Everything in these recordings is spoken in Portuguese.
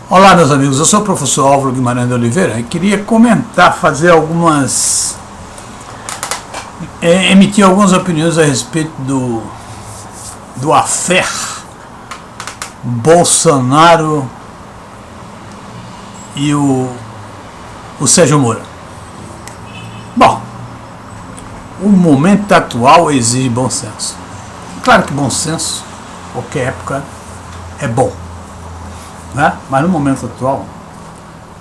Olá, meus amigos, eu sou o professor Álvaro Guimarães de Oliveira e queria fazer emitir algumas opiniões a respeito do affair Bolsonaro e o Sérgio Moro. Bom, o momento atual exige bom senso. Claro que bom senso, qualquer época, é bom. Né? Mas no momento atual,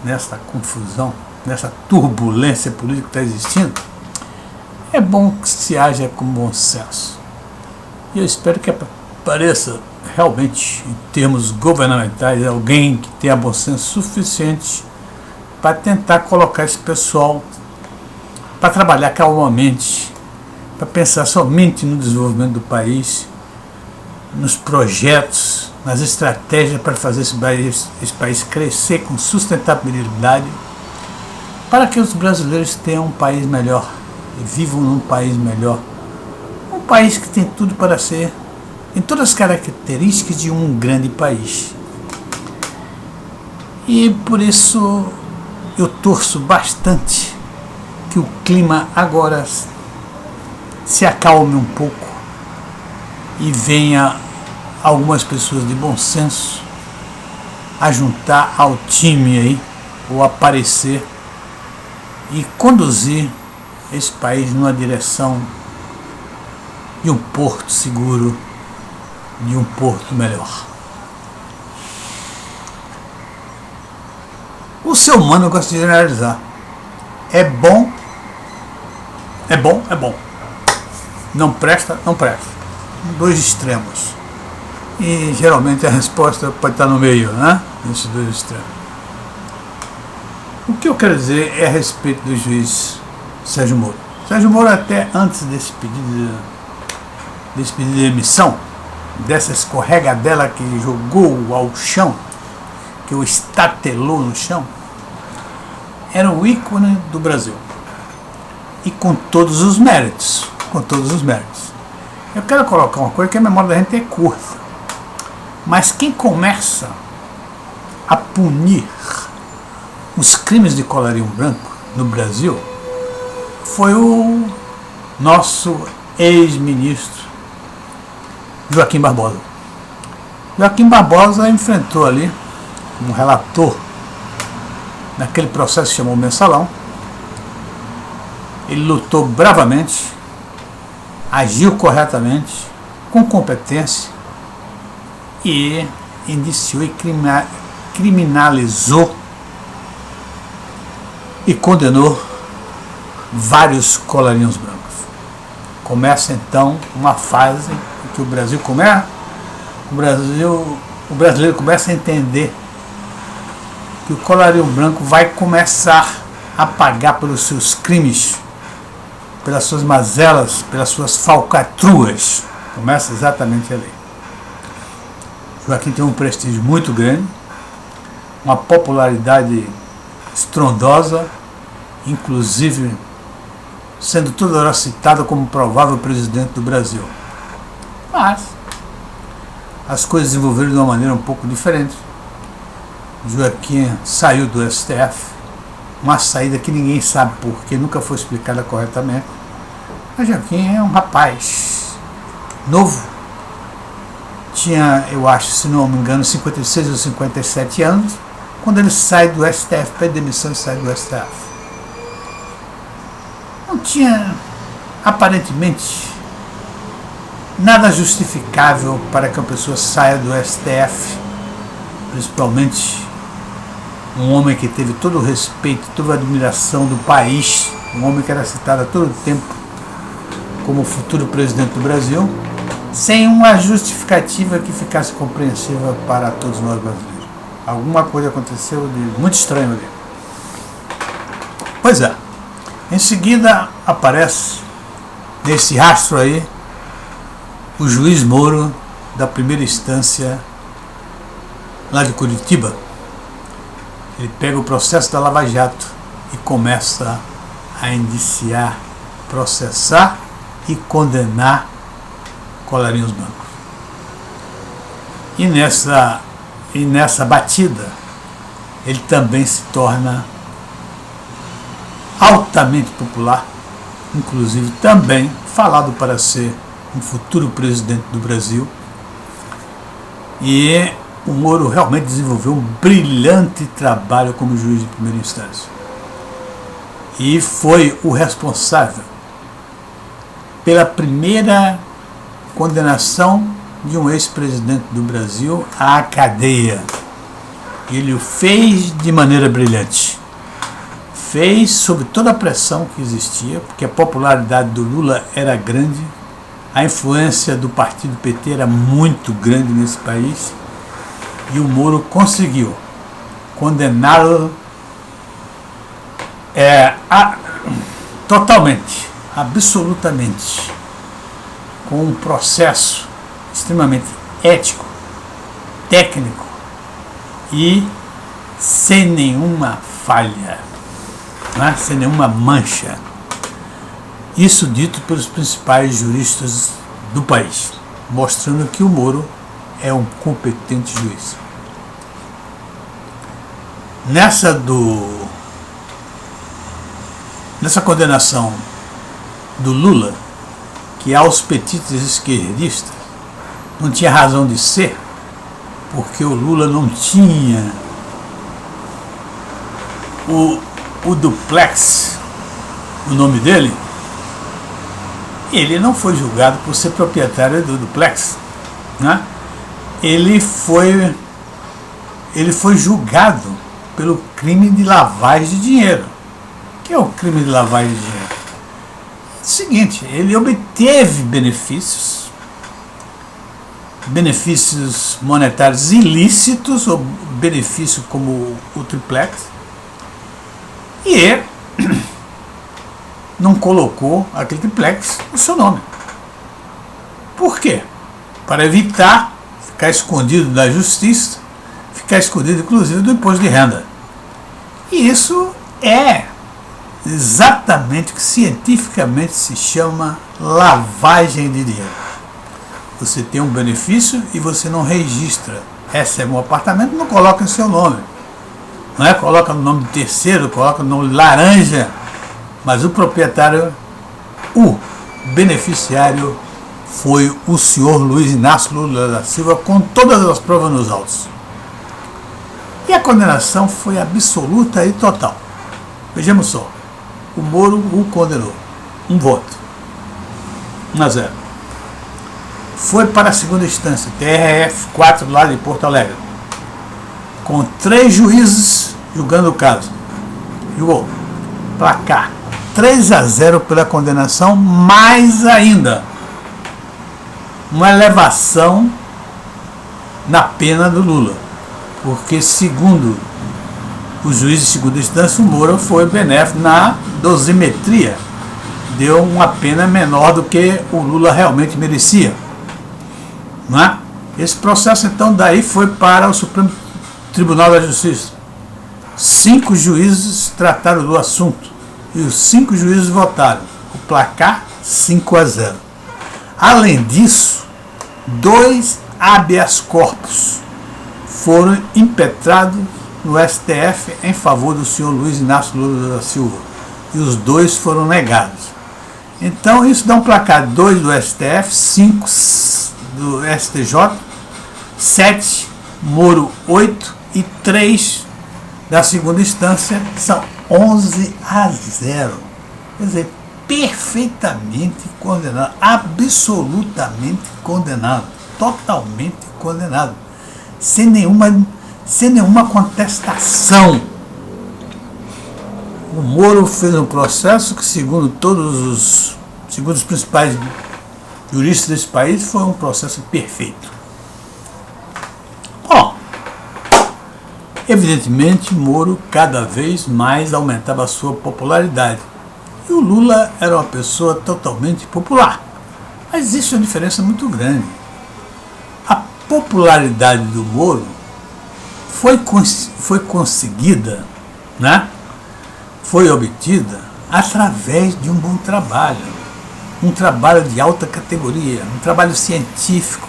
nessa confusão, nessa turbulência política que está existindo, é bom que se haja com bom senso. E eu espero que apareça realmente, em termos governamentais, alguém que tenha bom senso suficiente para tentar colocar esse pessoal para trabalhar calmamente, para pensar somente no desenvolvimento do país, nos projetos, nas estratégias para fazer esse país crescer com sustentabilidade, para que os brasileiros tenham um país melhor e vivam num país melhor. Um país que tem tudo para ser, tem todas as características de um grande país. E por isso eu torço bastante que o clima agora se acalme um pouco e venha algumas pessoas de bom senso a juntar ao time aí, ou aparecer e conduzir esse país numa direção de um porto seguro, de um porto melhor. O ser humano gosta de generalizar. É bom, é bom, é bom. Não presta, não presta. Dois extremos. E geralmente a resposta pode estar no meio, né? Nesses dois extremos. O que eu quero dizer é a respeito do juiz Sérgio Moro. Sérgio Moro, até antes desse pedido de emissão, dessa escorregadela que jogou ao chão, que o estatelou no chão, era o ícone do Brasil. E com todos os méritos. Com todos os méritos. Eu quero colocar uma coisa que a memória da gente é curta. Mas quem começa a punir os crimes de colarinho branco no Brasil foi o nosso ex-ministro Joaquim Barbosa. Joaquim Barbosa enfrentou ali um relator naquele processo que chamou Mensalão. Ele lutou bravamente, agiu corretamente, com competência, e indiciou e criminalizou e condenou vários colarinhos brancos. Começa então uma fase em que o brasileiro começa a entender que o colarinho branco vai começar a pagar pelos seus crimes, pelas suas mazelas, pelas suas falcatruas. Começa exatamente ali. Joaquim tem um prestígio muito grande, uma popularidade estrondosa, inclusive sendo toda hora citado como provável presidente do Brasil. Mas as coisas se desenvolveram de uma maneira um pouco diferente. Joaquim saiu do STF, uma saída que ninguém sabe porque nunca foi explicada corretamente. Mas Joaquim é um rapaz novo. Tinha, eu acho, se não me engano, 56 ou 57 anos, quando ele sai do STF, pede demissão e sai do STF. Não tinha, aparentemente, nada justificável para que a pessoa saia do STF, principalmente um homem que teve todo o respeito, toda a admiração do país, um homem que era citado a todo tempo como futuro presidente do Brasil, sem uma justificativa que ficasse compreensiva para todos nós brasileiros. Alguma coisa aconteceu de muito estranho ali. Pois é, em seguida aparece, nesse rastro aí, o juiz Moro, da primeira instância, lá de Curitiba. Ele pega o processo da Lava Jato e começa a indiciar, processar e condenar colarinhos brancos. E nessa batida, ele também se torna altamente popular, inclusive também falado para ser um futuro presidente do Brasil. E o Moro realmente desenvolveu um brilhante trabalho como juiz de primeira instância. E foi o responsável pela primeira condenação de um ex-presidente do Brasil à cadeia. Ele o fez de maneira brilhante. Fez sob toda a pressão que existia, porque a popularidade do Lula era grande, a influência do partido PT era muito grande nesse país, e o Moro conseguiu condená-lo totalmente, absolutamente, com um processo extremamente ético, técnico e sem nenhuma falha, né? Sem nenhuma mancha. Isso dito pelos principais juristas do país, mostrando que o Moro é um competente juiz. Nessa condenação do Lula, que aos petites esquerdistas não tinha razão de ser, porque o Lula não tinha o duplex, o nome dele, ele não foi julgado por ser proprietário do duplex, né? Ele foi julgado pelo crime de lavagem de dinheiro. O que é o crime de lavagem de dinheiro? É o seguinte, ele obteve benefícios monetários ilícitos, ou benefício como o triplex, e não colocou aquele triplex no seu nome. Por quê? Para evitar ficar escondido da justiça, ficar escondido inclusive do imposto de renda. E isso é exatamente o que cientificamente se chama lavagem de dinheiro. Você tem um benefício e você não registra. Recebe um apartamento e não coloca em seu nome. Não é? Coloca no nome de terceiro, coloca no nome de laranja, mas o proprietário, o beneficiário, foi o senhor Luiz Inácio Lula da Silva, com todas as provas nos autos. E a condenação foi absoluta e total. Vejamos só, o Moro o condenou, um voto, 1-0. Foi para a segunda instância, TRF4, lá de Porto Alegre, com 3 juízes julgando o caso. Julgou, placar 3-0 pela condenação, mais ainda uma elevação na pena do Lula, porque segundo os juízes de segunda instância, o Moro foi benéfico na dosimetria, deu uma pena menor do que o Lula realmente merecia, não é? Esse processo então daí foi para o Supremo Tribunal da Justiça. 5 juízes trataram do assunto e os 5 juízes votaram, o placar 5-0. Além disso, 2 habeas corpus foram impetrados no STF em favor do senhor Luiz Inácio Lula da Silva, e os 2 foram negados. Então isso dá um placar: 2 do STF, 5 do STJ, 7, Moro 8 e 3 da segunda instância, são 11-0. Quer dizer, perfeitamente condenado, absolutamente condenado, totalmente condenado, sem nenhuma contestação. O Moro fez um processo que, segundo os principais juristas desse país, foi um processo perfeito. Bom, evidentemente, Moro cada vez mais aumentava a sua popularidade. E o Lula era uma pessoa totalmente popular. Mas existe uma diferença muito grande. A popularidade do Moro foi conseguida, né? Foi obtida através de um bom trabalho. Um trabalho de alta categoria, um trabalho científico,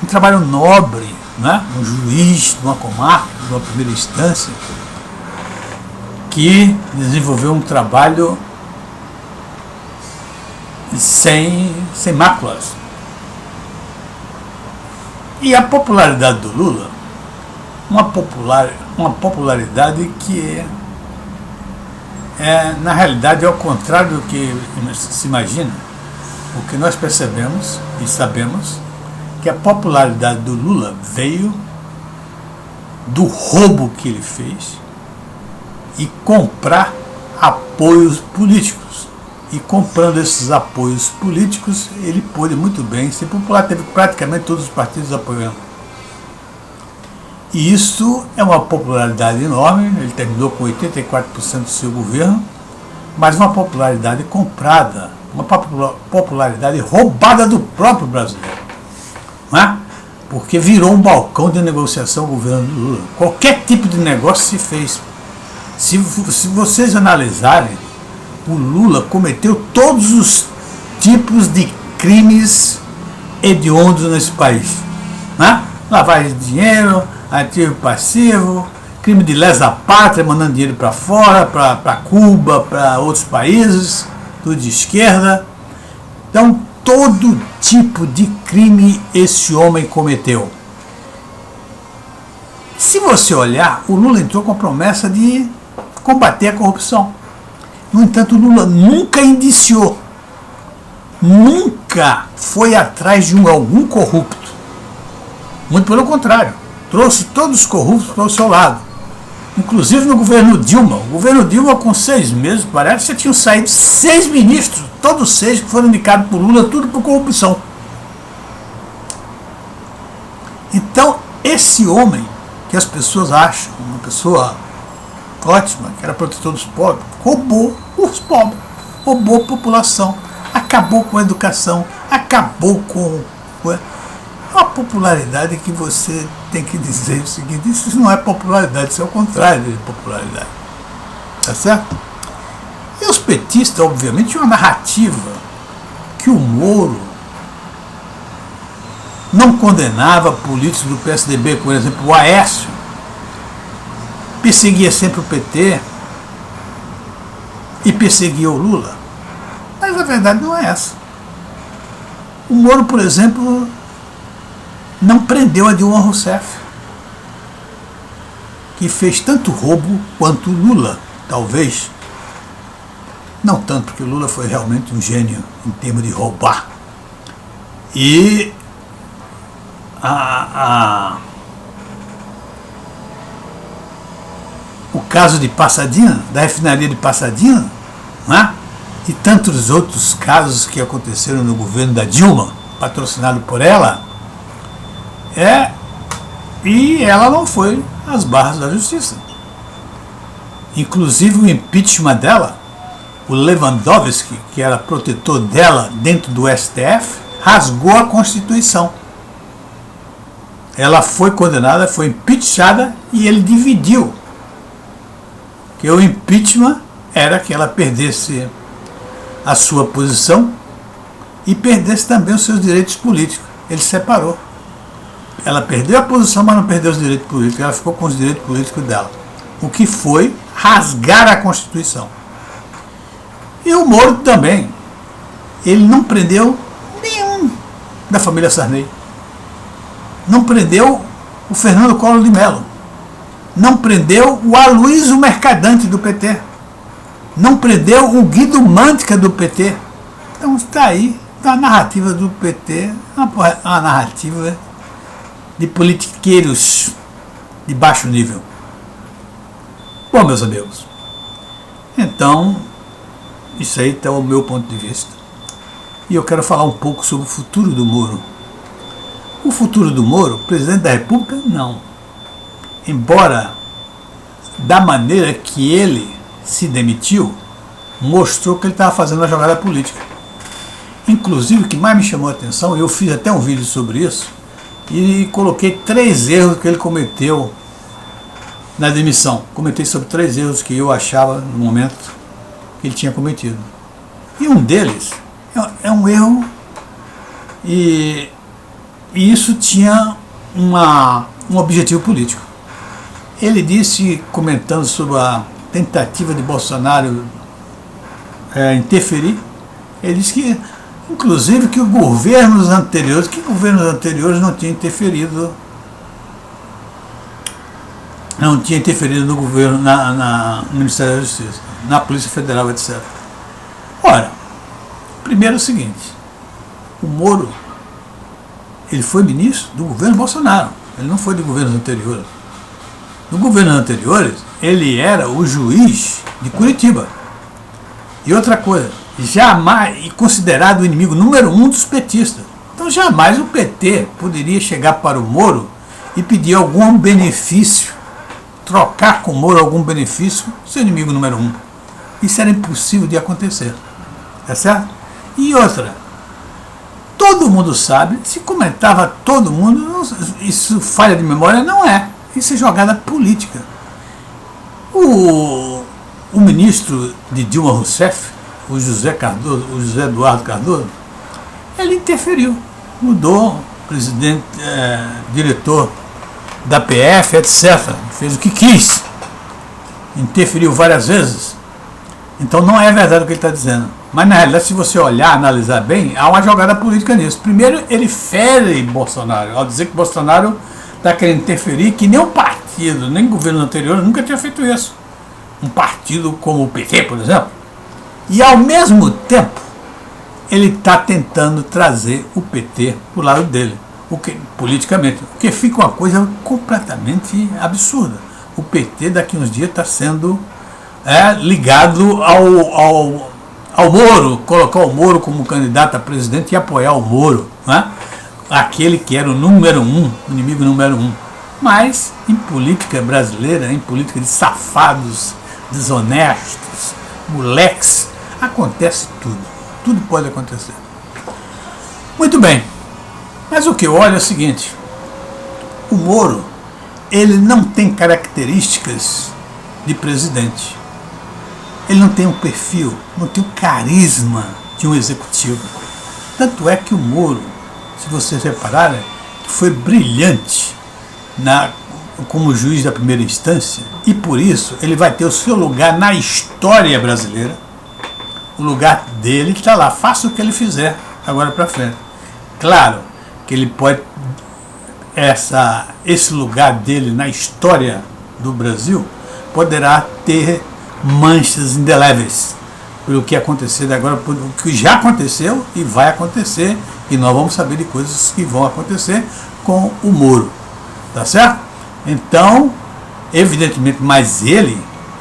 um trabalho nobre, né? Um juiz de uma comarca, de uma primeira instância, que desenvolveu um trabalho sem máculas. E a popularidade do Lula, uma popularidade que na realidade é ao contrário do que se imagina, porque nós percebemos e sabemos que a popularidade do Lula veio do roubo que ele fez e comprar apoios políticos. E comprando esses apoios políticos, ele pôde muito bem ser popular, teve praticamente todos os partidos apoiando. E isso é uma popularidade enorme, ele terminou com 84% do seu governo, mas uma popularidade comprada, uma popularidade roubada do próprio brasileiro. Não é? Porque virou um balcão de negociação o governo do Lula. Qualquer tipo de negócio se fez. Se vocês analisarem, o Lula cometeu todos os tipos de crimes hediondos nesse país. Né? Lavagem de dinheiro, ativo passivo, crime de lesa pátria, mandando dinheiro para fora, para Cuba, para outros países, tudo de esquerda. Então, todo tipo de crime esse homem cometeu. Se você olhar, o Lula entrou com a promessa de combater a corrupção. No entanto, o Lula nunca indiciou, nunca foi atrás de algum corrupto. Muito pelo contrário, trouxe todos os corruptos para o seu lado. Inclusive no governo Dilma. O governo Dilma, com 6 meses, parece que já tinham saído 6 ministros, todos 6 que foram indicados por Lula, tudo por corrupção. Então, esse homem, que as pessoas acham uma pessoa ótima, que era protetor dos pobres, roubou os pobres, roubou a população, acabou com a educação, acabou com a popularidade que você tem que dizer o seguinte: isso não é popularidade, isso é o contrário de popularidade. Tá certo? E os petistas, obviamente, tinham uma narrativa que o Moro não condenava políticos do PSDB, por exemplo, o Aécio, perseguia sempre o PT e perseguia o Lula. Mas a verdade não é essa. O Moro, por exemplo, não prendeu a Dilma Rousseff, que fez tanto roubo quanto o Lula, talvez. Não tanto, porque o Lula foi realmente um gênio em termos de roubar. E o caso de Passadina, da refinaria de Passadina, né? E tantos outros casos que aconteceram no governo da Dilma, patrocinado por ela, e ela não foi às barras da justiça. Inclusive o impeachment dela, o Lewandowski, que era protetor dela dentro do STF, rasgou a Constituição. Ela foi condenada, foi impeachada e ele dividiu. Que o impeachment era que ela perdesse a sua posição e perdesse também os seus direitos políticos. Ele separou. Ela perdeu a posição, mas não perdeu os direitos políticos. Ela ficou com os direitos políticos dela. O que foi rasgar a Constituição. E o Moro também. Ele não prendeu nenhum da família Sarney. Não prendeu o Fernando Collor de Mello. Não prendeu o Aloysio Mercadante do PT. Não prendeu o Guido Mantega do PT. Então está aí a narrativa do PT, uma narrativa de politiqueiros de baixo nível. Bom, meus amigos, então isso aí está o meu ponto de vista. E eu quero falar um pouco sobre o futuro do Moro. O futuro do Moro, presidente da República, não. Embora, da maneira que ele se demitiu, mostrou que ele estava fazendo a jogada política. Inclusive, o que mais me chamou a atenção, eu fiz até um vídeo sobre isso, e coloquei 3 erros que ele cometeu na demissão. Comentei sobre 3 erros que eu achava no momento que ele tinha cometido. E um deles é um erro E isso tinha um objetivo político. Ele disse, comentando sobre a tentativa de Bolsonaro interferir, ele disse que, inclusive, que governos anteriores não tinham interferido, no governo, no Ministério da Justiça, na Polícia Federal, etc. Ora, primeiro é o seguinte, o Moro, ele foi ministro do governo Bolsonaro, ele não foi de governos anteriores. No governo anteriores, ele era o juiz de Curitiba. E outra coisa, jamais considerado o inimigo número 1 dos petistas. Então jamais o PT poderia chegar para o Moro e pedir algum benefício, trocar com o Moro algum benefício, seu inimigo número 1. Isso era impossível de acontecer. Tá certo? E outra, todo mundo sabe, se comentava todo mundo, isso falha de memória, não é. Isso é jogada política. O ministro de Dilma Rousseff, o José Eduardo Cardoso, ele interferiu, mudou o presidente, diretor da PF, etc. Fez o que quis, interferiu várias vezes. Então não é verdade o que ele está dizendo. Mas na realidade, se você olhar, analisar bem, há uma jogada política nisso. Primeiro, ele fere Bolsonaro, ao dizer que Bolsonaro está querendo interferir, que nem um partido, nem governo anterior nunca tinha feito isso. Um partido como o PT, por exemplo. E ao mesmo tempo, ele está tentando trazer o PT para o lado dele, politicamente. O que fica uma coisa completamente absurda. O PT daqui a uns dias está sendo ligado ao Moro, colocar o Moro como candidato a presidente e apoiar o Moro, né? Aquele que era o número 1, o inimigo número 1. Mas em política brasileira, em política de safados, desonestos, moleques, acontece tudo. Tudo pode acontecer. Muito bem. Mas o que eu olho é o seguinte: o Moro, ele não tem características de presidente. Ele não tem um perfil, não tem o carisma de um executivo. Tanto é que o Moro, se vocês repararem, foi brilhante como juiz da primeira instância, e por isso ele vai ter o seu lugar na história brasileira. O lugar dele está lá, faça o que ele fizer agora para frente. Claro que ele pode, esse lugar dele na história do Brasil poderá ter manchas indeléveis pelo que aconteceu agora, pelo que já aconteceu e vai acontecer, e nós vamos saber de coisas que vão acontecer com o Moro, tá certo? Então, evidentemente, mas ele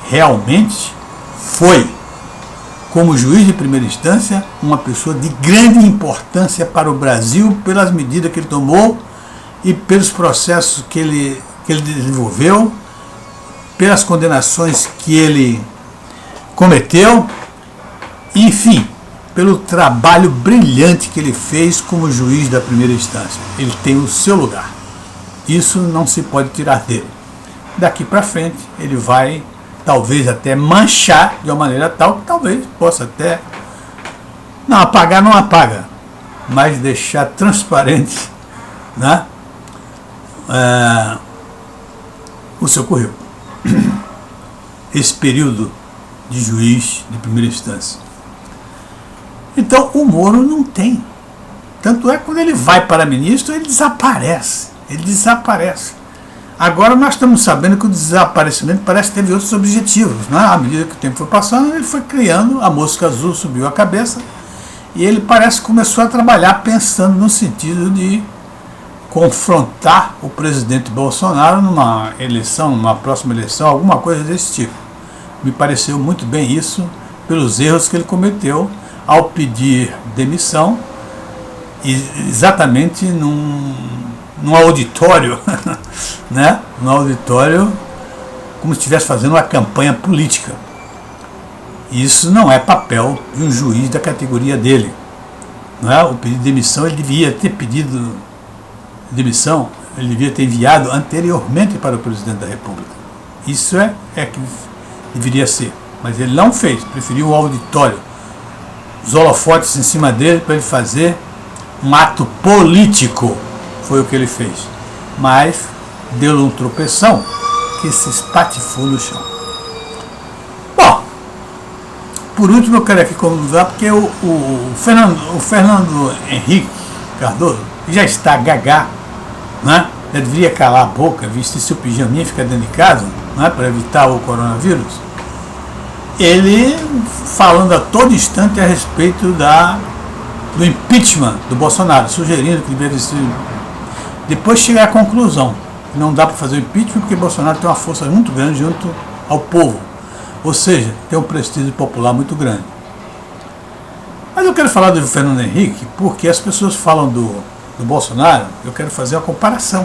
realmente foi, como juiz de primeira instância, uma pessoa de grande importância para o Brasil, pelas medidas que ele tomou e pelos processos que ele desenvolveu, pelas condenações que ele cometeu, enfim, pelo trabalho brilhante que ele fez como juiz da primeira instância. Ele tem o seu lugar. Isso não se pode tirar dele. Daqui para frente, ele vai talvez até manchar de uma maneira tal que talvez possa até não apagar, não apaga, mas deixar transparente, né, o seu currículo. Esse período de juiz de primeira instância. Então o Moro não tem. Tanto é que quando ele vai para ministro, ele desaparece. Ele desaparece. Agora nós estamos sabendo que o desaparecimento parece que teve outros objetivos, né? À medida que o tempo foi passando, ele foi criando, a mosca azul subiu a cabeça, e ele parece que começou a trabalhar pensando no sentido de confrontar o presidente Bolsonaro numa eleição, numa próxima eleição, alguma coisa desse tipo. Me pareceu muito bem isso, pelos erros que ele cometeu ao pedir demissão, exatamente num auditório, né? Num auditório, como se estivesse fazendo uma campanha política. Isso não é papel de um juiz da categoria dele. Não é? O pedido de demissão, ele devia ter pedido demissão, ele devia ter enviado anteriormente para o presidente da República. Isso é que deveria ser. Mas ele não fez, preferiu o auditório, os holofotes em cima dele para ele fazer um ato político. foi o que ele fez, mas deu-lhe um tropeção que se espatifou no chão. Bom, por último eu quero aqui convidar, porque o Fernando Henrique Cardoso já está gagá, né? Já deveria calar a boca, vestir seu pijaminha e ficar dentro de casa, né? Para evitar o coronavírus. Ele falando a todo instante a respeito do impeachment do Bolsonaro, sugerindo que deveria ser. Depois chegar à conclusão que não dá para fazer o impeachment porque Bolsonaro tem uma força muito grande junto ao povo, ou seja, tem um prestígio popular muito grande. Mas eu quero falar do Fernando Henrique porque as pessoas falam do Bolsonaro, eu quero fazer uma comparação.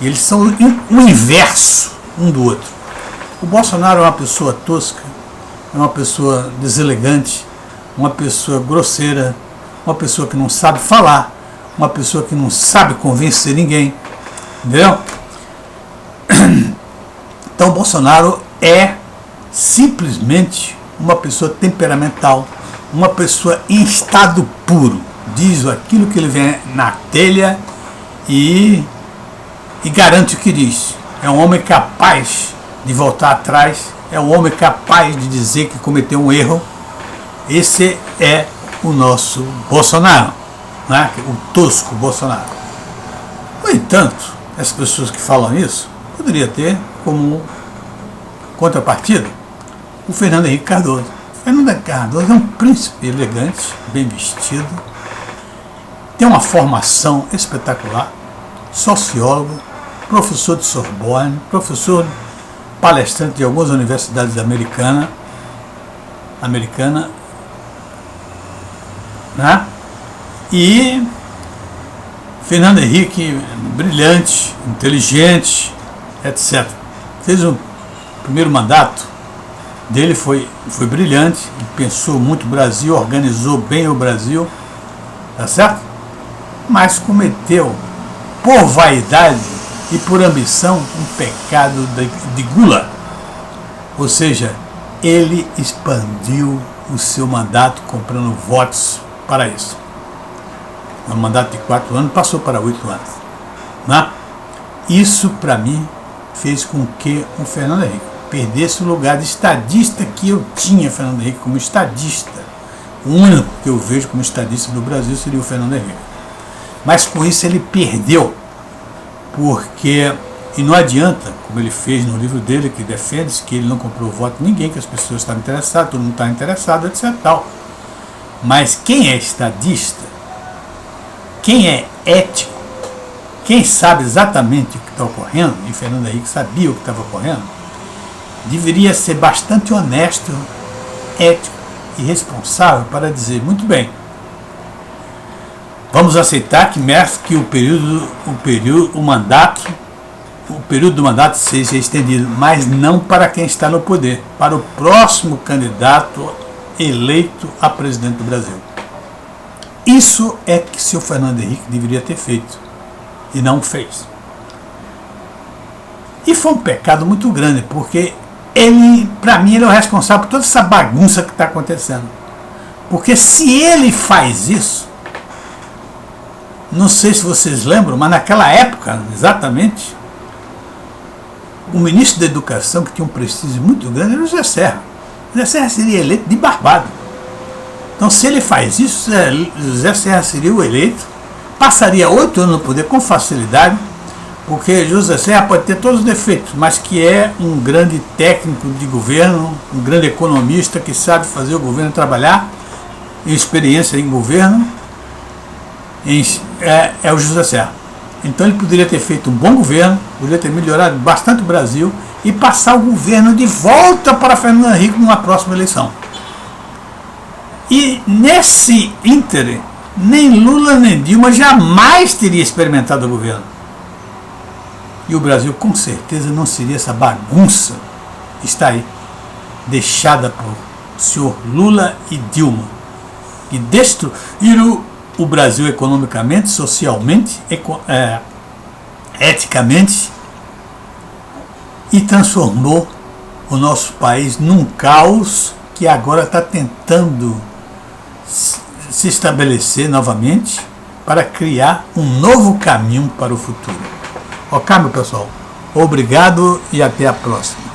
Eles são o inverso um do outro. O Bolsonaro é uma pessoa tosca, é uma pessoa deselegante, uma pessoa grosseira, uma pessoa que não sabe falar, uma pessoa que não sabe convencer ninguém, entendeu? Então o Bolsonaro é simplesmente uma pessoa temperamental, uma pessoa em estado puro, diz aquilo que ele vê na telha e garante o que diz. É um homem capaz de voltar atrás, é um homem capaz de dizer que cometeu um erro. Esse é o nosso Bolsonaro, né? O tosco Bolsonaro. No entanto, as pessoas que falam isso poderia ter como contrapartida o Fernando Henrique Cardoso. O Fernando Henrique Cardoso é um príncipe elegante, bem vestido, tem uma formação espetacular, sociólogo, professor de Sorbonne, professor palestrante de algumas universidades americanas, né? E Fernando Henrique, brilhante, inteligente, etc. Fez o primeiro mandato dele, foi brilhante, pensou muito o Brasil, organizou bem o Brasil, tá certo? Mas cometeu, por vaidade e por ambição, um pecado de gula. Ou seja, ele expandiu o seu mandato comprando votos para isso. Um mandato de 4 anos passou para 8 anos. Né? Isso, para mim, fez com que o Fernando Henrique perdesse o lugar de estadista que eu tinha, Fernando Henrique, como estadista. O único que eu vejo como estadista do Brasil seria o Fernando Henrique. Mas com isso ele perdeu, porque, e não adianta, como ele fez no livro dele, que defende que ele não comprou voto de ninguém, que as pessoas estavam interessadas, todo mundo está interessado, etc. Tal. Mas quem é estadista, quem é ético, quem sabe exatamente o que está ocorrendo, e Fernando Henrique sabia o que estava ocorrendo, deveria ser bastante honesto, ético e responsável para dizer, muito bem, vamos aceitar que o período do mandato seja estendido, mas não para quem está no poder, para o próximo candidato eleito a presidente do Brasil. Isso é que o senhor Fernando Henrique deveria ter feito e não fez. E foi um pecado muito grande, porque ele, para mim, ele é o responsável por toda essa bagunça que está acontecendo. Porque se ele faz isso, não sei se vocês lembram, mas naquela época, exatamente, o ministro da Educação, que tinha um prestígio muito grande, era o José Serra. O José Serra seria eleito de barbado. Então, se ele faz isso, José Serra seria o eleito, passaria 8 anos no poder com facilidade, porque José Serra pode ter todos os defeitos, mas que é um grande técnico de governo, um grande economista que sabe fazer o governo trabalhar, em experiência em governo, é o José Serra. Então ele poderia ter feito um bom governo, poderia ter melhorado bastante o Brasil e passar o governo de volta para Fernando Henrique numa próxima eleição. E nesse ínterim, nem Lula nem Dilma jamais teria experimentado o governo. E o Brasil com certeza não seria essa bagunça que está aí, deixada por senhor Lula e Dilma, que destruíram o Brasil economicamente, socialmente, eticamente, e transformou o nosso país num caos que agora está tentando se estabelecer novamente para criar um novo caminho para o futuro. Ok, meu pessoal? Obrigado e até a próxima.